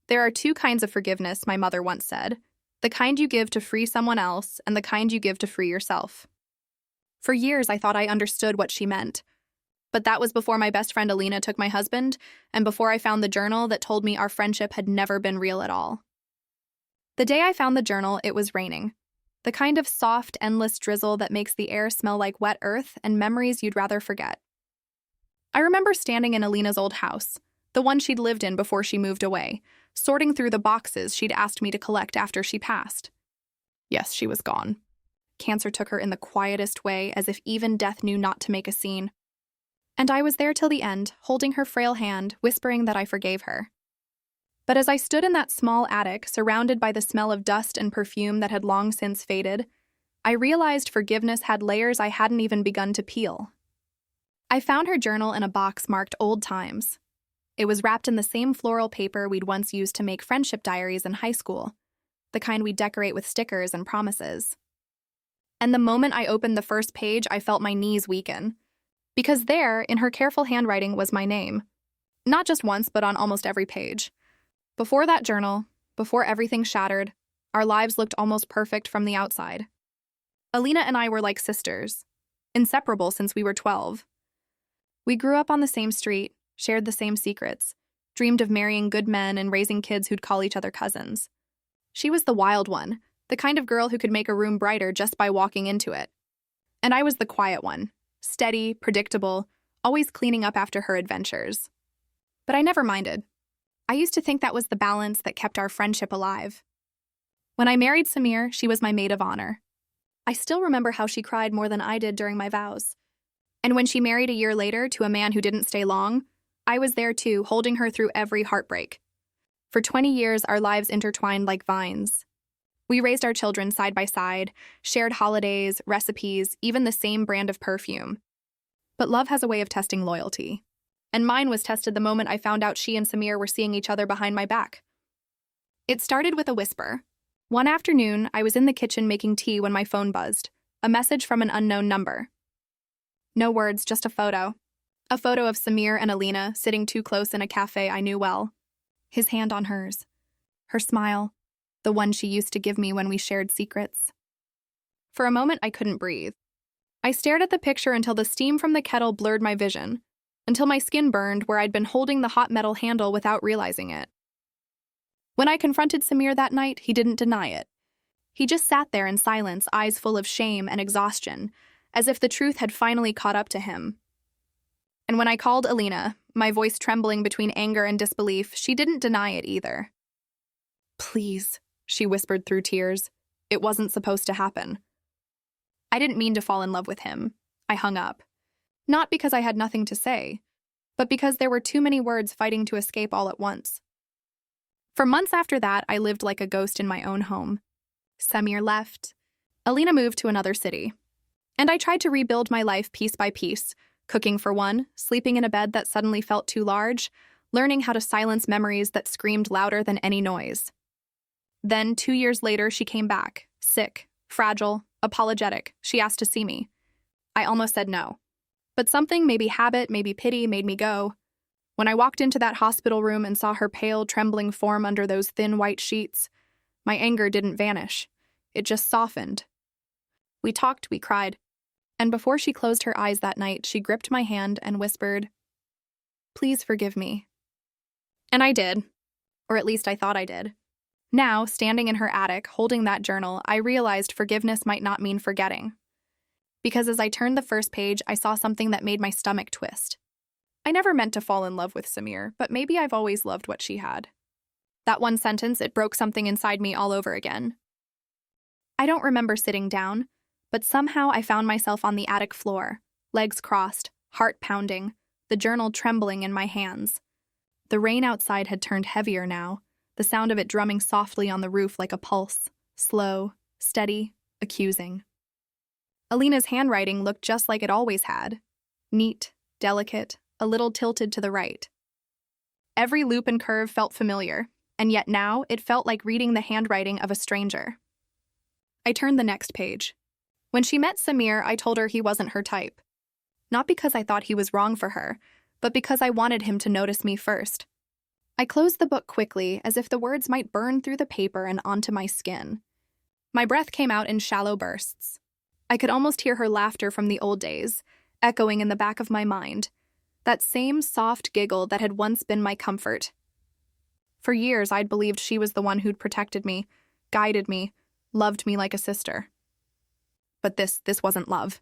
There are two kinds of forgiveness, my mother once said. The kind you give to free someone else, and the kind you give to free yourself. For years, I thought I understood what she meant. But that was before my best friend Alina took my husband, and before I found the journal that told me our friendship had never been real at all. The day I found the journal, it was raining. The kind of soft, endless drizzle that makes the air smell like wet earth and memories you'd rather forget. I remember standing in Alina's old house, the one she'd lived in before she moved away, sorting through the boxes she'd asked me to collect after she passed. Yes, she was gone. Cancer took her in the quietest way, as if even death knew not to make a scene. And I was there till the end, holding her frail hand, whispering that I forgave her. But as I stood in that small attic, surrounded by the smell of dust and perfume that had long since faded, I realized forgiveness had layers I hadn't even begun to peel. I found her journal in a box marked Old Times. It was wrapped in the same floral paper we'd once used to make friendship diaries in high school, the kind we decorate with stickers and promises. And the moment I opened the first page, I felt my knees weaken. Because there, in her careful handwriting, was my name. Not just once, but on almost every page. Before that journal, before everything shattered, our lives looked almost perfect from the outside. Alina and I were like sisters, inseparable since we were 12. We grew up on the same street, shared the same secrets, dreamed of marrying good men and raising kids who'd call each other cousins. She was the wild one, the kind of girl who could make a room brighter just by walking into it. And I was the quiet one, steady, predictable, always cleaning up after her adventures. But I never minded. I used to think that was the balance that kept our friendship alive. When I married Samir, she was my maid of honor. I still remember how she cried more than I did during my vows. And when she married a year later to a man who didn't stay long, I was there too, holding her through every heartbreak. For 20 years, our lives intertwined like vines. We raised our children side by side, shared holidays, recipes, even the same brand of perfume. But love has a way of testing loyalty. And mine was tested the moment I found out she and Samir were seeing each other behind my back. It started with a whisper. One afternoon, I was in the kitchen making tea when my phone buzzed, a message from an unknown number. No words, just a photo. A photo of Samir and Alina sitting too close in a cafe I knew well. His hand on hers. Her smile, the one she used to give me when we shared secrets. For a moment, I couldn't breathe. I stared at the picture until the steam from the kettle blurred my vision, until my skin burned where I'd been holding the hot metal handle without realizing it. When I confronted Samir that night, he didn't deny it. He just sat there in silence, eyes full of shame and exhaustion, as if the truth had finally caught up to him. And when I called Alina, my voice trembling between anger and disbelief, she didn't deny it either. "Please," she whispered through tears. "It wasn't supposed to happen." I didn't mean to fall in love with him. I hung up. Not because I had nothing to say, but because there were too many words fighting to escape all at once. For months after that, I lived like a ghost in my own home. Samir left. Alina moved to another city. And I tried to rebuild my life piece by piece, cooking for one, sleeping in a bed that suddenly felt too large, learning how to silence memories that screamed louder than any noise. Then, 2 years later, she came back, sick, fragile, apologetic. She asked to see me. I almost said no. But something, maybe habit, maybe pity, made me go. When I walked into that hospital room and saw her pale, trembling form under those thin white sheets, my anger didn't vanish. It just softened. We talked, we cried. And before she closed her eyes that night, she gripped my hand and whispered, "Please forgive me." And I did. Or at least I thought I did. Now, standing in her attic, holding that journal, I realized forgiveness might not mean forgetting. Because as I turned the first page, I saw something that made my stomach twist. I never meant to fall in love with Samir, but maybe I've always loved what she had. That one sentence, it broke something inside me all over again. I don't remember sitting down, but somehow I found myself on the attic floor, legs crossed, heart pounding, the journal trembling in my hands. The rain outside had turned heavier now, the sound of it drumming softly on the roof like a pulse, slow, steady, accusing. Alina's handwriting looked just like it always had. Neat, delicate, a little tilted to the right. Every loop and curve felt familiar, and yet now it felt like reading the handwriting of a stranger. I turned the next page. When she met Samir, I told her he wasn't her type. Not because I thought he was wrong for her, but because I wanted him to notice me first. I closed the book quickly, as if the words might burn through the paper and onto my skin. My breath came out in shallow bursts. I could almost hear her laughter from the old days, echoing in the back of my mind, that same soft giggle that had once been my comfort. For years, I'd believed she was the one who'd protected me, guided me, loved me like a sister. But this wasn't love.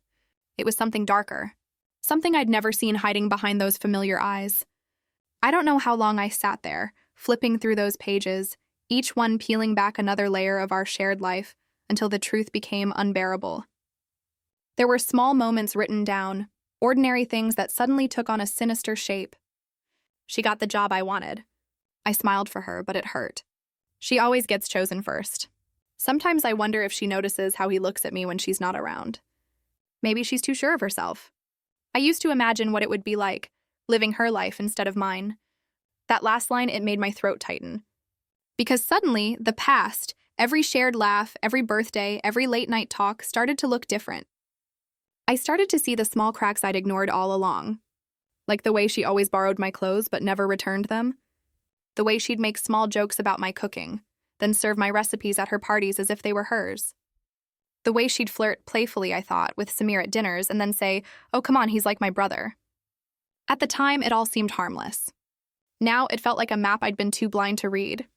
It was something darker, something I'd never seen hiding behind those familiar eyes. I don't know how long I sat there, flipping through those pages, each one peeling back another layer of our shared life, until the truth became unbearable. There were small moments written down, ordinary things that suddenly took on a sinister shape. She got the job I wanted. I smiled for her, but it hurt. She always gets chosen first. Sometimes I wonder if she notices how he looks at me when she's not around. Maybe she's too sure of herself. I used to imagine what it would be like, living her life instead of mine. That last line, it made my throat tighten. Because suddenly, the past, every shared laugh, every birthday, every late-night talk started to look different. I started to see the small cracks I'd ignored all along. Like the way she always borrowed my clothes but never returned them. The way she'd make small jokes about my cooking, then serve my recipes at her parties as if they were hers. The way she'd flirt playfully, I thought, with Samir at dinners and then say, "Oh, come on, he's like my brother." At the time, it all seemed harmless. Now, it felt like a map I'd been too blind to read.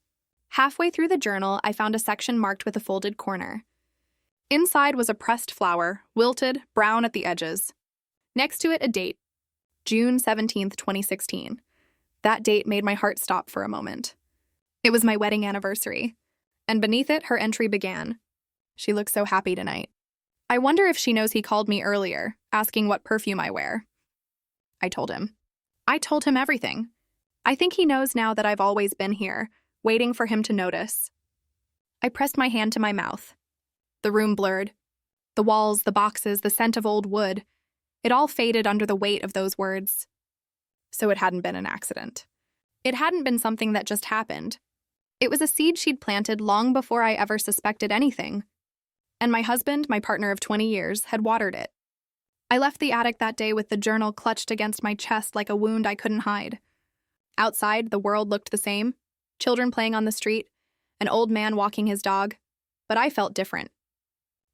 Halfway through the journal, I found a section marked with a folded corner. Inside was a pressed flower, wilted, brown at the edges. Next to it, a date, June 17th, 2016. That date made my heart stop for a moment. It was my wedding anniversary, and beneath it, her entry began. She looks so happy tonight. I wonder if she knows he called me earlier, asking what perfume I wear. I told him. I told him everything. I think he knows now that I've always been here, waiting for him to notice. I pressed my hand to my mouth. The room blurred. The walls, the boxes, the scent of old wood. It all faded under the weight of those words. So it hadn't been an accident. It hadn't been something that just happened. It was a seed she'd planted long before I ever suspected anything. And my husband, my partner of 20 years, had watered it. I left the attic that day with the journal clutched against my chest like a wound I couldn't hide. Outside, the world looked the same. Children playing on the street, an old man walking his dog. But I felt different.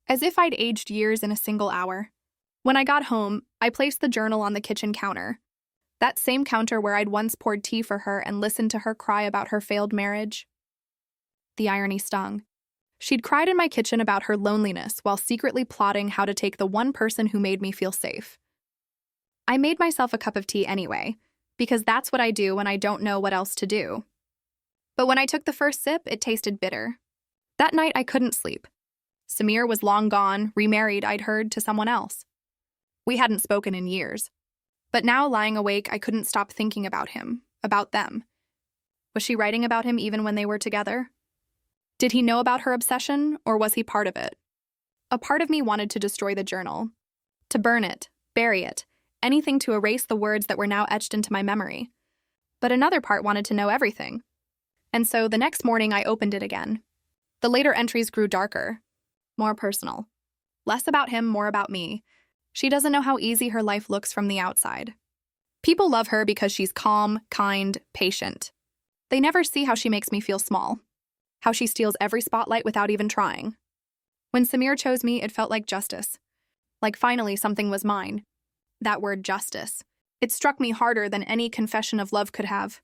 As if I'd aged years in a single hour. When I got home, I placed the journal on the kitchen counter. That same counter where I'd once poured tea for her and listened to her cry about her failed marriage. The irony stung. She'd cried in my kitchen about her loneliness while secretly plotting how to take the one person who made me feel safe. I made myself a cup of tea anyway, because that's what I do when I don't know what else to do. But when I took the first sip, it tasted bitter. That night, I couldn't sleep. Samir was long gone, remarried, I'd heard, to someone else. We hadn't spoken in years. But now, lying awake, I couldn't stop thinking about him, about them. Was she writing about him even when they were together? Did he know about her obsession, or was he part of it? A part of me wanted to destroy the journal. To burn it, bury it, anything to erase the words that were now etched into my memory. But another part wanted to know everything. And so the next morning I opened it again. The later entries grew darker, more personal. Less about him, more about me. She doesn't know how easy her life looks from the outside. People love her because she's calm, kind, patient. They never see how she makes me feel small, how she steals every spotlight without even trying. When Samir chose me, it felt like justice. Like finally something was mine. That word justice. It struck me harder than any confession of love could have.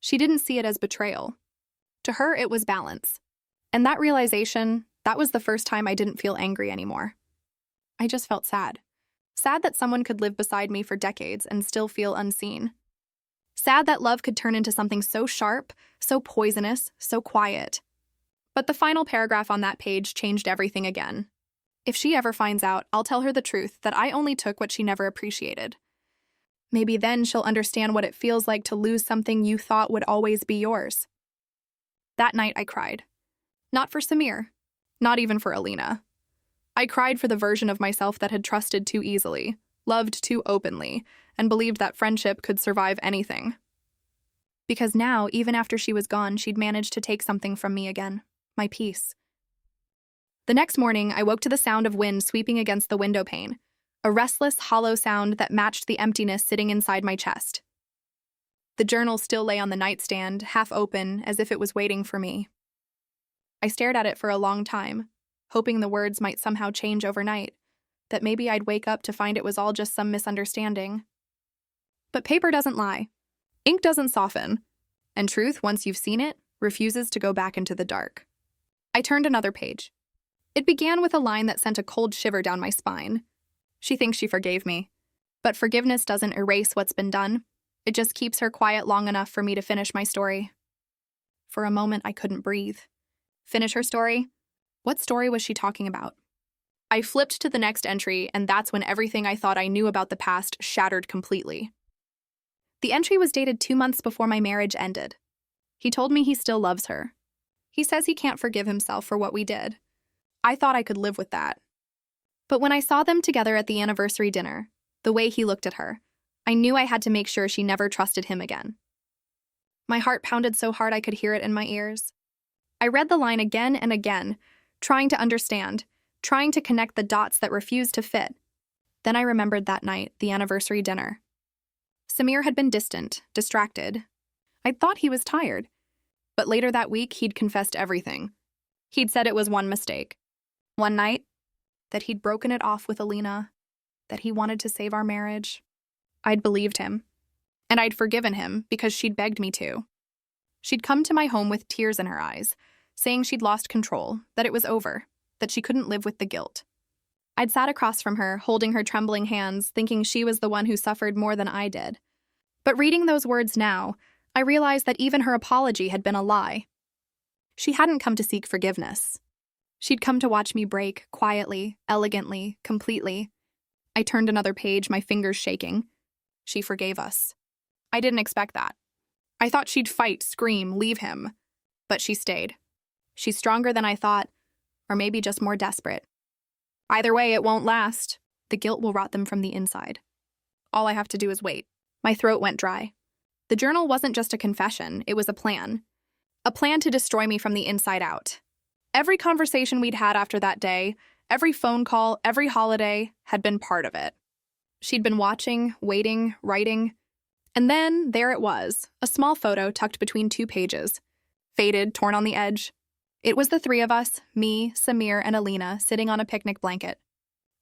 She didn't see it as betrayal. To her, it was balance. And that realization, that was the first time I didn't feel angry anymore. I just felt sad. Sad that someone could live beside me for decades and still feel unseen. Sad that love could turn into something so sharp, so poisonous, so quiet. But the final paragraph on that page changed everything again. If she ever finds out, I'll tell her the truth, that I only took what she never appreciated. Maybe then she'll understand what it feels like to lose something you thought would always be yours. That night I cried. Not for Samir. Not even for Alina. I cried for the version of myself that had trusted too easily, loved too openly, and believed that friendship could survive anything. Because now, even after she was gone, she'd managed to take something from me again, my peace. The next morning, I woke to the sound of wind sweeping against the window pane, a restless, hollow sound that matched the emptiness sitting inside my chest. The journal still lay on the nightstand, half open, as if it was waiting for me. I stared at it for a long time, hoping the words might somehow change overnight, that maybe I'd wake up to find it was all just some misunderstanding. But paper doesn't lie. Ink doesn't soften. And truth, once you've seen it, refuses to go back into the dark. I turned another page. It began with a line that sent a cold shiver down my spine. She thinks she forgave me. But forgiveness doesn't erase what's been done. It just keeps her quiet long enough for me to finish my story. For a moment, I couldn't breathe. Finish her story? What story was she talking about? I flipped to the next entry, and that's when everything I thought I knew about the past shattered completely. The entry was dated 2 months before my marriage ended. He told me he still loves her. He says he can't forgive himself for what we did. I thought I could live with that. But when I saw them together at the anniversary dinner, the way he looked at her, I knew I had to make sure she never trusted him again. My heart pounded so hard I could hear it in my ears. I read the line again and again, trying to understand, trying to connect the dots that refused to fit. Then I remembered that night, the anniversary dinner. Samir had been distant, distracted. I'd thought he was tired. But later that week, he'd confessed everything. He'd said it was one mistake. One night, that he'd broken it off with Alina, that he wanted to save our marriage. I'd believed him. And I'd forgiven him because she'd begged me to. She'd come to my home with tears in her eyes, saying she'd lost control, that it was over, that she couldn't live with the guilt. I'd sat across from her, holding her trembling hands, thinking she was the one who suffered more than I did. But reading those words now, I realized that even her apology had been a lie. She hadn't come to seek forgiveness. She'd come to watch me break, quietly, elegantly, completely. I turned another page, my fingers shaking. She forgave us. I didn't expect that. I thought she'd fight, scream, leave him. But she stayed. She's stronger than I thought, or maybe just more desperate. Either way, it won't last. The guilt will rot them from the inside. All I have to do is wait. My throat went dry. The journal wasn't just a confession, it was a plan. A plan to destroy me from the inside out. Every conversation we'd had after that day, every phone call, every holiday, had been part of it. She'd been watching, waiting, writing. And then, there it was, a small photo tucked between 2 pages. Faded, torn on the edge. It was the 3 of us, me, Samir, and Alina, sitting on a picnic blanket.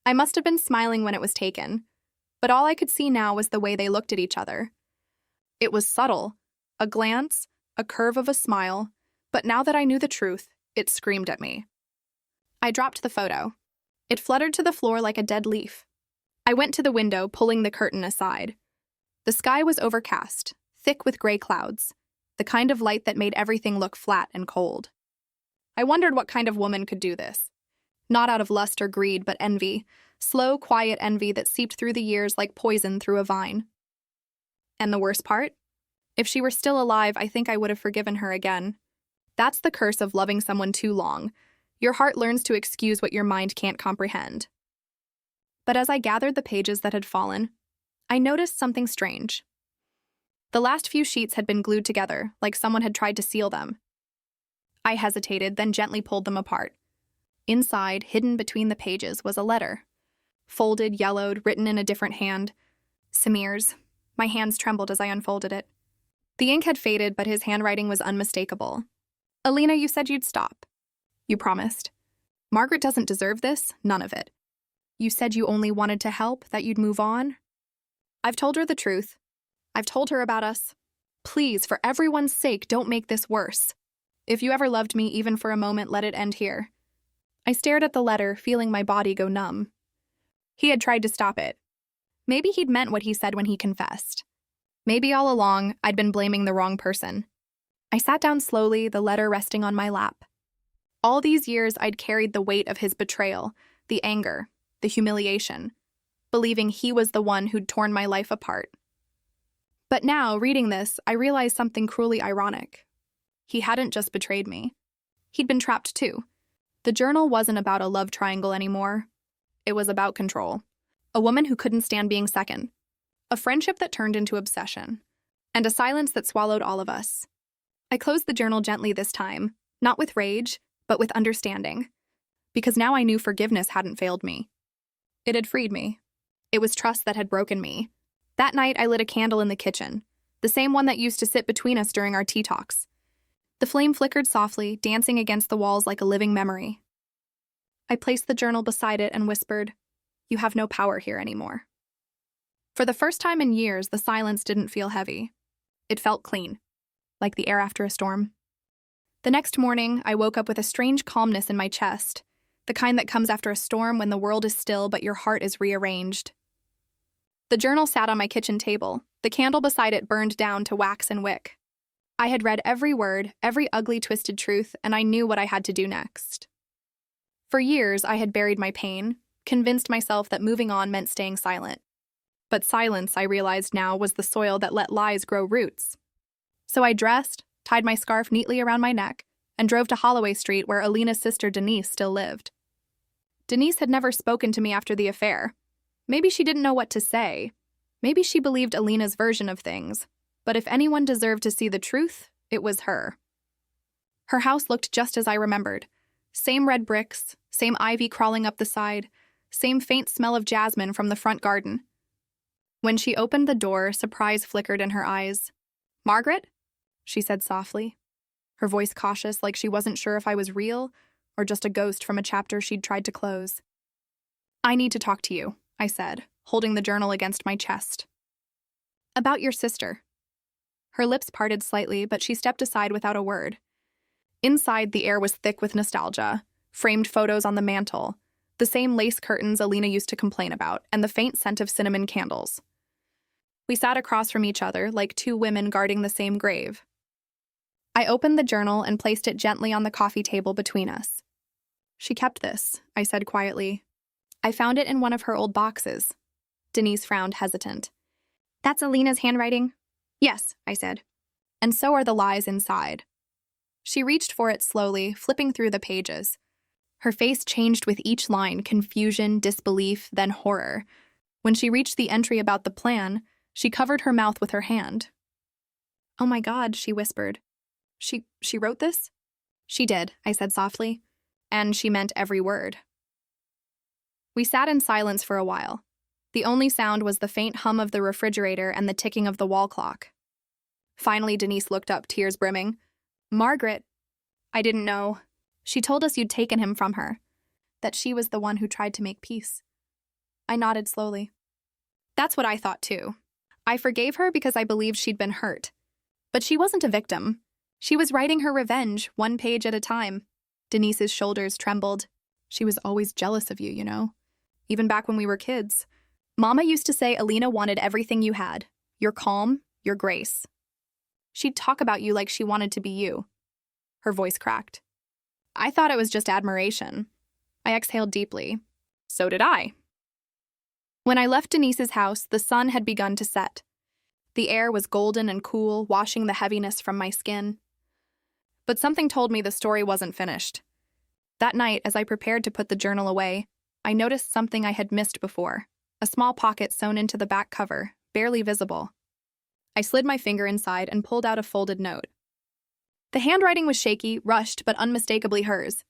I must have been smiling when it was taken, but all I could see now was the way they looked at each other. It was subtle, a glance, a curve of a smile, but now that I knew the truth, it screamed at me. I dropped the photo. It fluttered to the floor like a dead leaf. I went to the window, pulling the curtain aside. The sky was overcast, thick with gray clouds, the kind of light that made everything look flat and cold. I wondered what kind of woman could do this. Not out of lust or greed, but envy, slow, quiet envy that seeped through the years like poison through a vine. And the worst part? If she were still alive, I think I would have forgiven her again. That's the curse of loving someone too long. Your heart learns to excuse what your mind can't comprehend. But as I gathered the pages that had fallen, I noticed something strange. The last few sheets had been glued together, like someone had tried to seal them. I hesitated, then gently pulled them apart. Inside, hidden between the pages, was a letter. Folded, yellowed, written in a different hand. Samir's. My hands trembled as I unfolded it. The ink had faded, but his handwriting was unmistakable. Alina, you said you'd stop. You promised. Margaret doesn't deserve this, none of it. You said you only wanted to help, that you'd move on. I've told her the truth. I've told her about us. Please, for everyone's sake, don't make this worse. If you ever loved me, even for a moment, let it end here. I stared at the letter, feeling my body go numb. He had tried to stop it. Maybe he'd meant what he said when he confessed. Maybe all along, I'd been blaming the wrong person. I sat down slowly, the letter resting on my lap. All these years, I'd carried the weight of his betrayal, the anger, the humiliation, believing he was the one who'd torn my life apart. But now, reading this, I realized something cruelly ironic. He hadn't just betrayed me. He'd been trapped too. The journal wasn't about a love triangle anymore. It was about control. A woman who couldn't stand being second. A friendship that turned into obsession. And a silence that swallowed all of us. I closed the journal gently this time, not with rage, but with understanding. Because now I knew forgiveness hadn't failed me. It had freed me. It was trust that had broken me. That night, I lit a candle in the kitchen. the same one that used to sit between us during our tea talks. The flame flickered softly, dancing against the walls like a living memory. I placed the journal beside it and whispered, "You have no power here anymore." For the first time in years, the silence didn't feel heavy. It felt clean, like the air after a storm. The next morning, I woke up with a strange calmness in my chest, the kind that comes after a storm when the world is still but your heart is rearranged. The journal sat on my kitchen table. The candle beside it burned down to wax and wick. I had read every word, every ugly, twisted truth, and I knew what I had to do next. For years, I had buried my pain, convinced myself that moving on meant staying silent. But silence, I realized now, was the soil that let lies grow roots. So I dressed, tied my scarf neatly around my neck, and drove to Holloway Street where Alina's sister Denise still lived. Denise had never spoken to me after the affair. Maybe she didn't know what to say. Maybe she believed Alina's version of things. But if anyone deserved to see the truth, it was her. Her house looked just as I remembered. Same red bricks, same ivy crawling up the side, same faint smell of jasmine from the front garden. When she opened the door, surprise flickered in her eyes. "Margaret?" she said softly, her voice cautious, like she wasn't sure if I was real or just a ghost from a chapter she'd tried to close. "I need to talk to you," I said, holding the journal against my chest. "About your sister." Her lips parted slightly, but she stepped aside without a word. Inside, the air was thick with nostalgia, framed photos on the mantel, the same lace curtains Alina used to complain about, and the faint scent of cinnamon candles. We sat across from each other like two women guarding the same grave. I opened the journal and placed it gently on the coffee table between us. "She kept this," I said quietly. "I found it in one of her old boxes." Denise frowned, hesitant. "That's Alina's handwriting?" "Yes," I said. "And so are the lies inside." She reached for it slowly, flipping through the pages. Her face changed with each line, confusion, disbelief, then horror. When she reached the entry about the plan, she covered her mouth with her hand. "Oh my God," she whispered. She wrote this?" "She did," I said softly. "And she meant every word." We sat in silence for a while. The only sound was the faint hum of the refrigerator and the ticking of the wall clock. Finally, Denise looked up, tears brimming. "Margaret, I didn't know. She told us you'd taken him from her, that she was the one who tried to make peace." I nodded slowly. That's what I thought too. I forgave her because I believed she'd been hurt. But she wasn't a victim. She was writing her revenge, one page at a time. Denise's shoulders trembled. "She was always jealous of you, you know. Even back when we were kids. Mama used to say Alina wanted everything you had. Your calm, your grace. She'd talk about you like she wanted to be you." Her voice cracked. I thought it was just admiration. I exhaled deeply. So did I. When I left Denise's house, the sun had begun to set. The air was golden and cool, washing the heaviness from my skin. But something told me the story wasn't finished. That night, as I prepared to put the journal away, I noticed something I had missed before, a small pocket sewn into the back cover, barely visible. I slid my finger inside and pulled out a folded note. The handwriting was shaky, rushed, but unmistakably hers.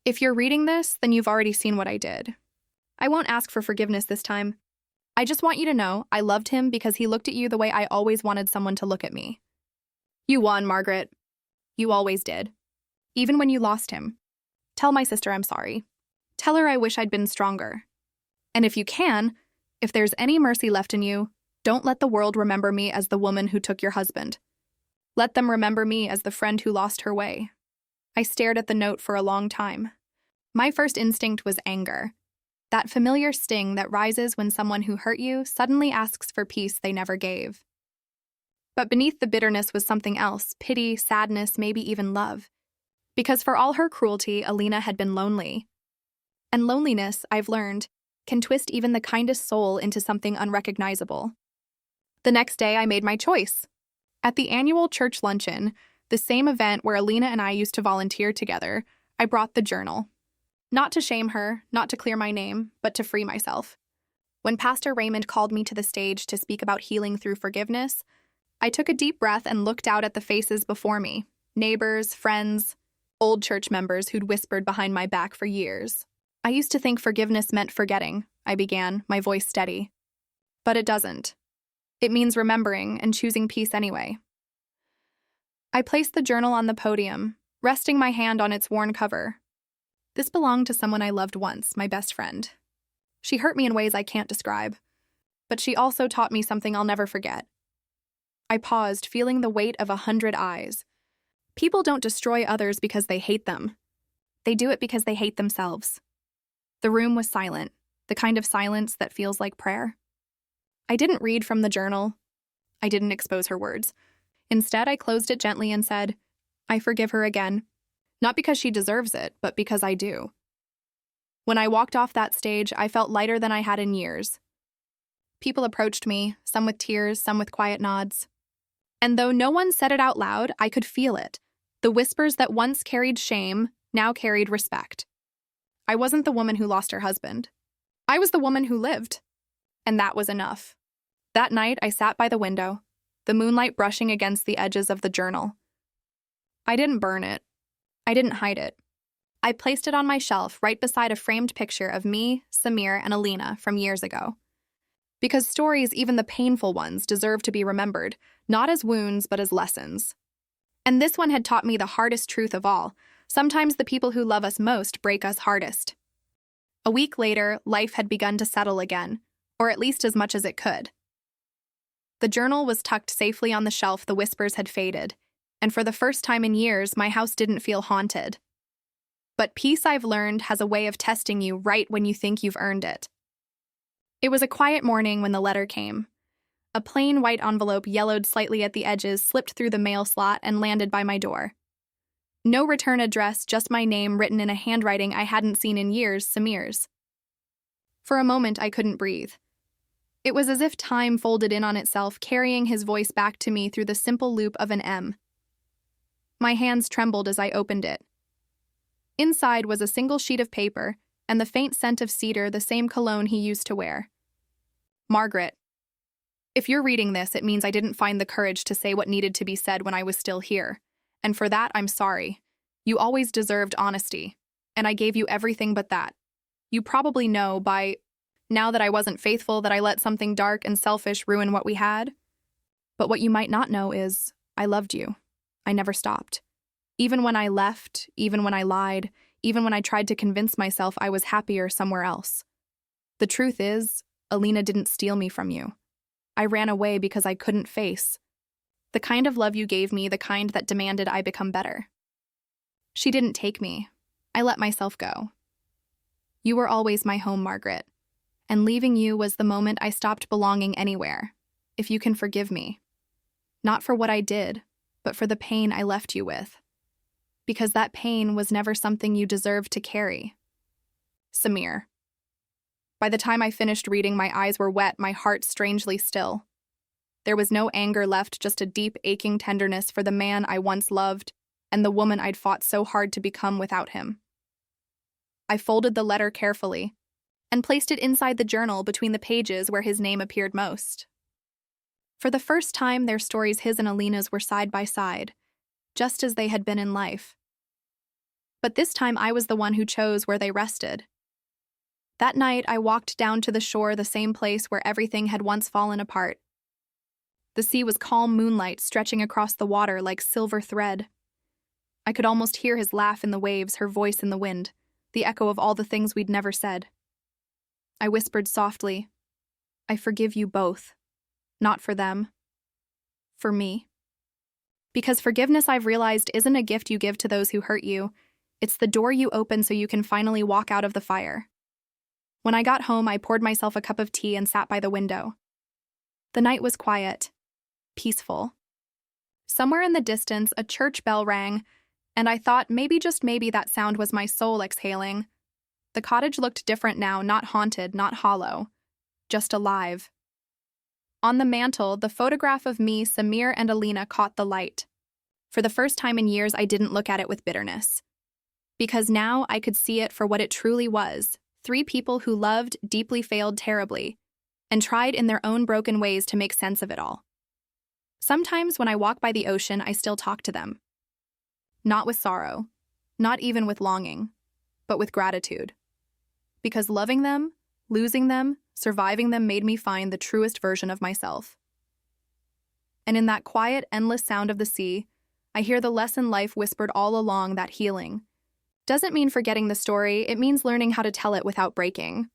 "If you're reading this, then you've already seen what I did. I won't ask for forgiveness this time. I just want you to know I loved him because he looked at you the way I always wanted someone to look at me. You won, Margaret. You always did. Even when you lost him. Tell my sister I'm sorry. Tell her I wish I'd been stronger. And if you can, if there's any mercy left in you, don't let the world remember me as the woman who took your husband. Let them remember me as the friend who lost her way." I stared at the note for a long time. My first instinct was anger. That familiar sting that rises when someone who hurt you suddenly asks for peace they never gave. But beneath the bitterness was something else, pity, sadness, maybe even love. Because for all her cruelty, Alina had been lonely. And loneliness, I've learned, can twist even the kindest soul into something unrecognizable. The next day, I made my choice. At the annual church luncheon, the same event where Alina and I used to volunteer together, I brought the journal. Not to shame her, not to clear my name, but to free myself. When Pastor Raymond called me to the stage to speak about healing through forgiveness, I took a deep breath and looked out at the faces before me, neighbors, friends, old church members who'd whispered behind my back for years. "I used to think forgiveness meant forgetting," I began, my voice steady. "But it doesn't. It means remembering and choosing peace anyway. I placed the journal on the podium, resting my hand on its worn cover. This belonged to someone I loved once, my best friend. She hurt me in ways I can't describe, but she also taught me something I'll never forget. I paused, feeling the weight of 100 eyes. People don't destroy others because they hate them. They do it because they hate themselves. The room was silent, the kind of silence that feels like prayer. I didn't read from the journal. I didn't expose her words. Instead, I closed it gently and said, I forgive her again. Not because she deserves it, but because I do. When I walked off that stage, I felt lighter than I had in years. People approached me, some with tears, some with quiet nods. And though no one said it out loud, I could feel it. The whispers that once carried shame now carried respect. I wasn't the woman who lost her husband. I was the woman who lived. And that was enough. That night, I sat by the window, the moonlight brushing against the edges of the journal. I didn't burn it. I didn't hide it. I placed it on my shelf right beside a framed picture of me, Samir, and Alina from years ago. Because stories, even the painful ones, deserve to be remembered, not as wounds, but as lessons. And this one had taught me the hardest truth of all. Sometimes the people who love us most break us hardest. A week later, life had begun to settle again, or at least as much as it could. The journal was tucked safely on the shelf, the whispers had faded, and for the first time in years, my house didn't feel haunted. But peace, I've learned, has a way of testing you right when you think you've earned it. It was a quiet morning when the letter came. A plain white envelope, yellowed slightly at the edges, slipped through the mail slot and landed by my door. No return address, just my name written in a handwriting I hadn't seen in years, Samir's. For a moment, I couldn't breathe. It was as if time folded in on itself, carrying his voice back to me through the simple loop of an M. My hands trembled as I opened it. Inside was a single sheet of paper and the faint scent of cedar, the same cologne he used to wear. Margaret, if you're reading this, it means I didn't find the courage to say what needed to be said when I was still here. And for that, I'm sorry. You always deserved honesty, and I gave you everything but that. You probably know by now that I wasn't faithful, that I let something dark and selfish ruin what we had. But what you might not know is I loved you. I never stopped. Even when I left, even when I lied, even when I tried to convince myself I was happier somewhere else. The truth is, Alina didn't steal me from you. I ran away because I couldn't face the kind of love you gave me, the kind that demanded I become better. She didn't take me. I let myself go. You were always my home, Margaret, and leaving you was the moment I stopped belonging anywhere, if you can forgive me. Not for what I did, but for the pain I left you with. Because that pain was never something you deserved to carry. Samir. By the time I finished reading, my eyes were wet, my heart strangely still. There was no anger left, just a deep, aching tenderness for the man I once loved and the woman I'd fought so hard to become without him. I folded the letter carefully and placed it inside the journal between the pages where his name appeared most. For the first time, their stories, his and Alina's, were side by side, just as they had been in life. But this time I was the one who chose where they rested. That night, I walked down to the shore, the same place where everything had once fallen apart. The sea was calm moonlight stretching across the water like silver thread. I could almost hear his laugh in the waves, her voice in the wind, the echo of all the things we'd never said. I whispered softly, I forgive you both. Not for them. For me. Because forgiveness, I've realized, isn't a gift you give to those who hurt you. It's the door you open so you can finally walk out of the fire. When I got home, I poured myself a cup of tea and sat by the window. The night was quiet, peaceful. Somewhere in the distance, a church bell rang, and I thought maybe, just maybe, that sound was my soul exhaling. The cottage looked different now, not haunted, not hollow, just alive. On the mantel, the photograph of me, Samir, and Alina caught the light. For the first time in years, I didn't look at it with bitterness. Because now I could see it for what it truly was. 3 people who loved, deeply failed terribly, and tried in their own broken ways to make sense of it all. Sometimes when I walk by the ocean, I still talk to them. Not with sorrow, not even with longing, but with gratitude. Because loving them, losing them, surviving them made me find the truest version of myself. And in that quiet, endless sound of the sea, I hear the lesson life whispered all along, that healing doesn't mean forgetting the story, it means learning how to tell it without breaking.